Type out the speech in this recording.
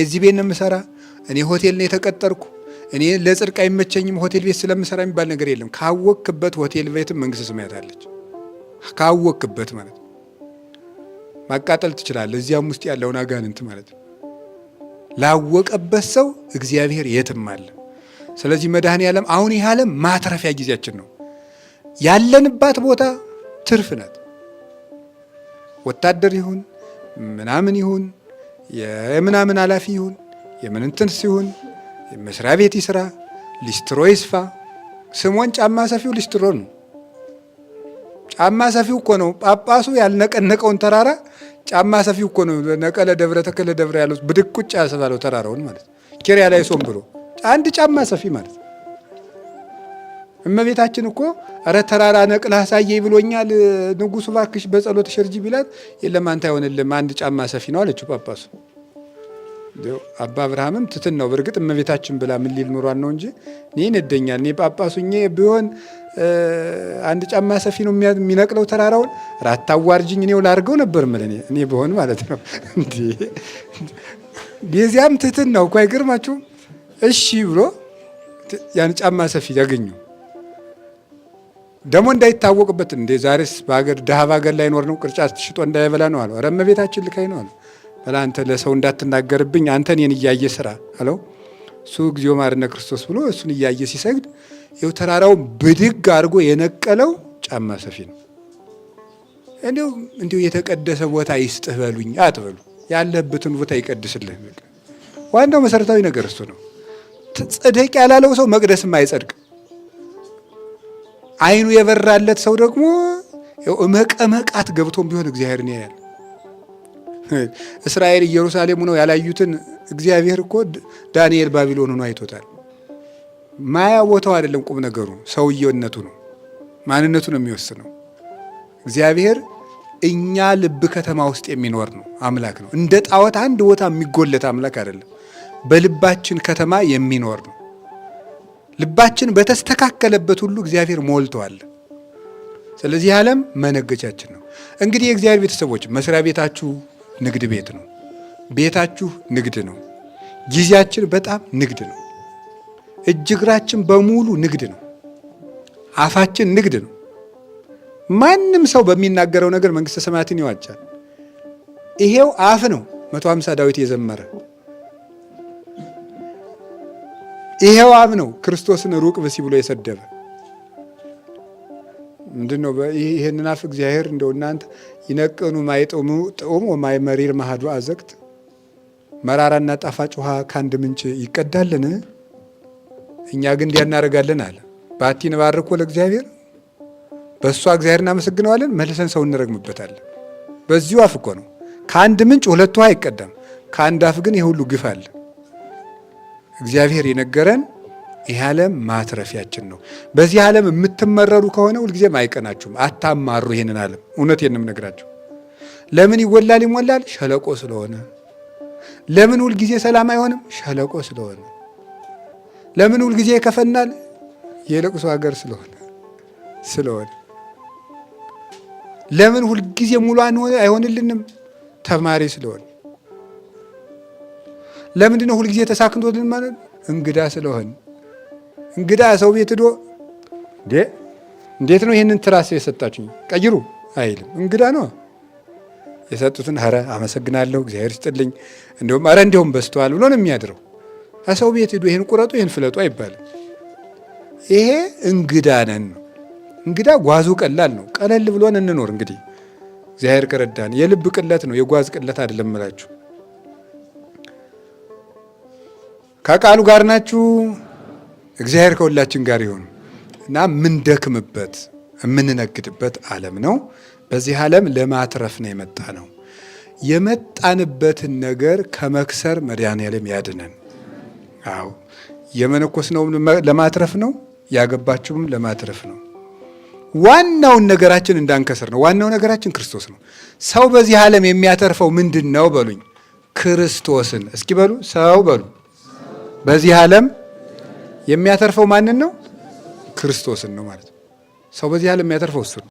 እዚህ ቤት ነው የምሰራ፣ እኔ ሆቴል ነው የተቀጠርኩ፣ እኔ ለጽድቅ አይመቸኝም ሆቴል ቤት ስለምሰራ የሚባል ነገር የለም። ካወቅክበት ሆቴል ቤትም መንግስተ ሰማያት አለች። ካወቅክበት ማለት ነው። ማቃጠል ትችላለህ፣ እዚያም ውስጥ ያለውን አጋንንት ማለት ነው። ላወቀበት ሰው እግዚአብሔር የትም አለ። ስለዚህ መድኃኔዓለም አሁን ይህ ዓለም ማትረፊያ ጊዜያችን ነው። ያለንባት ቦታ ትርፍ ናት። ወታደር ይሁን ምናምን ይሁን የምናምን ኃላፊ ይሁን የምንንትን ሲሆን መስሪያ ቤት ይስራ፣ ሊስትሮ ይስፋ፣ ስሞን ጫማ ሰፊው ሊስትሮ ነው። ጫማ ሰፊው እኮ ነው። ጳጳሱ ያልነቀነቀውን ተራራ ጫማ ሰፊው እኮ ነው። ነቀለ ደብረ ተከለ ደብረ ያለው ብድቁጭ ያስባለው ተራራውን ማለት ኪሪያ ላይ ሶም ብሎ አንድ ጫማ ሰፊ ማለት። እመቤታችን እኮ አረ ተራራ ነቅለህ አሳየኝ ብሎኛል ንጉሱ ባክሽ በጸሎት ሸርጂ ቢላት የለም አንተ አይሆንልም አንድ ጫማ ሰፊ ነው አለችው ጳጳሱ። አባ አብርሃምም ትትን ነው በርግጥ እመቤታችን ብላ ምን ሊል ኖሯል ነው እንጂ እኔ ነደኛል እኔ ጳጳሱኝ ቢሆን አንድ ጫማ ሰፊ ነው የሚነቅለው ተራራውን ራታዋርጅኝ እኔው ላርገው ነበር ማለት እኔ ቢሆን ማለት ነው እንዴ የዚያም ትትን ነው እኮ አይገርማችሁም? እሺ ብሎ ያን ጫማ ሰፊ ያገኘው ደሞ እንዳይታወቅበት እንደ ዛሬስ በአገር ደሃ ባገር ላይ ኖር ነው ቅርጫት ሽጦ እንዳይበላ ነው አለው። ኧረ እመቤታችን ልካይ ነው አለው። በላ አንተ ለሰው እንዳትናገርብኝ አንተ እኔን እያየ ስራ አለው። እሱ እግዚኦ ማርነ ክርስቶስ ብሎ እሱን እያየ ሲሰግድ ይኸው ተራራው ብድግ አድርጎ የነቀለው ጫማ ሰፊ ነው። እንዲሁ የተቀደሰ ቦታ ይስጥህ በሉኝ አትበሉ። ያለበትን ቦታ ይቀድስልህ። ዋናው መሰረታዊ ነገር እሱ ነው። ጽድቅ ያላለው ሰው መቅደስም አይጸድቅ። አይኑ የበራለት ሰው ደግሞ መቀመቃት ገብቶም ቢሆን እግዚአብሔርን ያያል። እስራኤል ኢየሩሳሌም ነው ያላዩትን እግዚአብሔር እኮ ዳንኤል ባቢሎን ሆኖ አይቶታል። ማያ ቦታው አይደለም ቁም ነገሩ ሰውየነቱ ነው፣ ማንነቱ ነው የሚወስነው። እግዚአብሔር እኛ ልብ ከተማ ውስጥ የሚኖር ነው አምላክ ነው። እንደ ጣዖት አንድ ቦታ የሚጎለት አምላክ አይደለም። በልባችን ከተማ የሚኖር ነው። ልባችን በተስተካከለበት ሁሉ እግዚአብሔር ሞልቷል። ስለዚህ ዓለም መነገቻችን ነው። እንግዲህ የእግዚአብሔር ቤተሰቦች መስሪያ ቤታችሁ ንግድ ቤት ነው። ቤታችሁ ንግድ ነው። ጊዜያችን በጣም ንግድ ነው። እጅ እግራችን በሙሉ ንግድ ነው። አፋችን ንግድ ነው። ማንም ሰው በሚናገረው ነገር መንግስተ ሰማያትን ይዋጃል። ይሄው አፍ ነው 150 ዳዊት የዘመረ ይሄው አፍ ነው ክርስቶስን ሩቅ ብሲ ብሎ የሰደበ ምንድነው? ይሄንን አፍ እግዚአብሔር እንደው እናንተ ይነቀኑ ማይጠሙ ጥዑም ወማይ መሪር ማሃዱ አዘቅት መራራና ጣፋጭ ውሃ ከአንድ ምንጭ ይቀዳልን? እኛ ግን እንዲያናረጋለን አለ። ባቲን ባርኮ ለእግዚአብሔር በእሷ እግዚአብሔር እናመሰግነዋለን፣ መልሰን ሰው እንረግምበታለን። በዚሁ አፍ እኮ ነው ከአንድ ምንጭ ሁለት ውሃ አይቀዳም። ከአንድ አፍ ግን የሁሉ ግፍ አለ። እግዚአብሔር የነገረን ይህ ዓለም ማትረፊያችን ነው። በዚህ ዓለም የምትመረሩ ከሆነ ሁልጊዜም አይቀናችሁም። አታማሩ ይሄንን ዓለም። እውነቴን ነው የምነግራችሁ። ለምን ይወላል ይሞላል? ሸለቆ ስለሆነ። ለምን ሁልጊዜ ሰላም አይሆንም? ሸለቆ ስለሆነ። ለምን ሁልጊዜ ይከፈናል? የለቅሶ ሀገር ስለሆነ። ለምን ሁልጊዜ ሙሉ አይሆንልንም? ተማሪ ስለሆነ። ለምንድን ነው ሁልጊዜ ተሳክቶልን ማለት? እንግዳ ስለሆነ። እንግዳ ሰው ቤት ሄዶ እንዴት ነው ይሄንን ትራስ የሰጣችሁኝ ቀይሩ አይልም። እንግዳ ነው የሰጡትን ኧረ አመሰግናለሁ እግዚአብሔር ይስጥልኝ እንደውም ኧረ እንደውም በስተዋል ብሎ ነው የሚያድረው። ሰው ቤት ሄዶ ይሄን ቁረጡ ይሄን ፍለጡ አይባልም። ይሄ እንግዳ ነን ነው። እንግዳ ጓዙ ቀላል ነው። ቀለል ብሎን እንኖር እንግዲህ እግዚአብሔር ከረዳን። የልብ ቅለት ነው የጓዝ ቅለት አይደለም እላችሁ። ከቃሉ ጋር ናችሁ። እግዚአብሔር ከሁላችን ጋር ይሁን እና ምንደክምበት የምንነግድበት ዓለም ነው። በዚህ ዓለም ለማትረፍ ነው የመጣ ነው። የመጣንበትን ነገር ከመክሰር መድኃኔዓለም ያድነን። አዎ የመነኮስነው ለማትረፍ ነው፣ ያገባችሁም ለማትረፍ ነው። ዋናውን ነገራችን እንዳንከስር ነው። ዋናው ነገራችን ክርስቶስ ነው። ሰው በዚህ ዓለም የሚያተርፈው ምንድን ነው በሉኝ? ክርስቶስን። እስኪ በሉ ሰው በሉ። በዚህ ዓለም የሚያተርፈው ማንን ነው? ክርስቶስን ነው ማለት ነው። ሰው በዚህ ዓለም የሚያተርፈው እሱ ነው።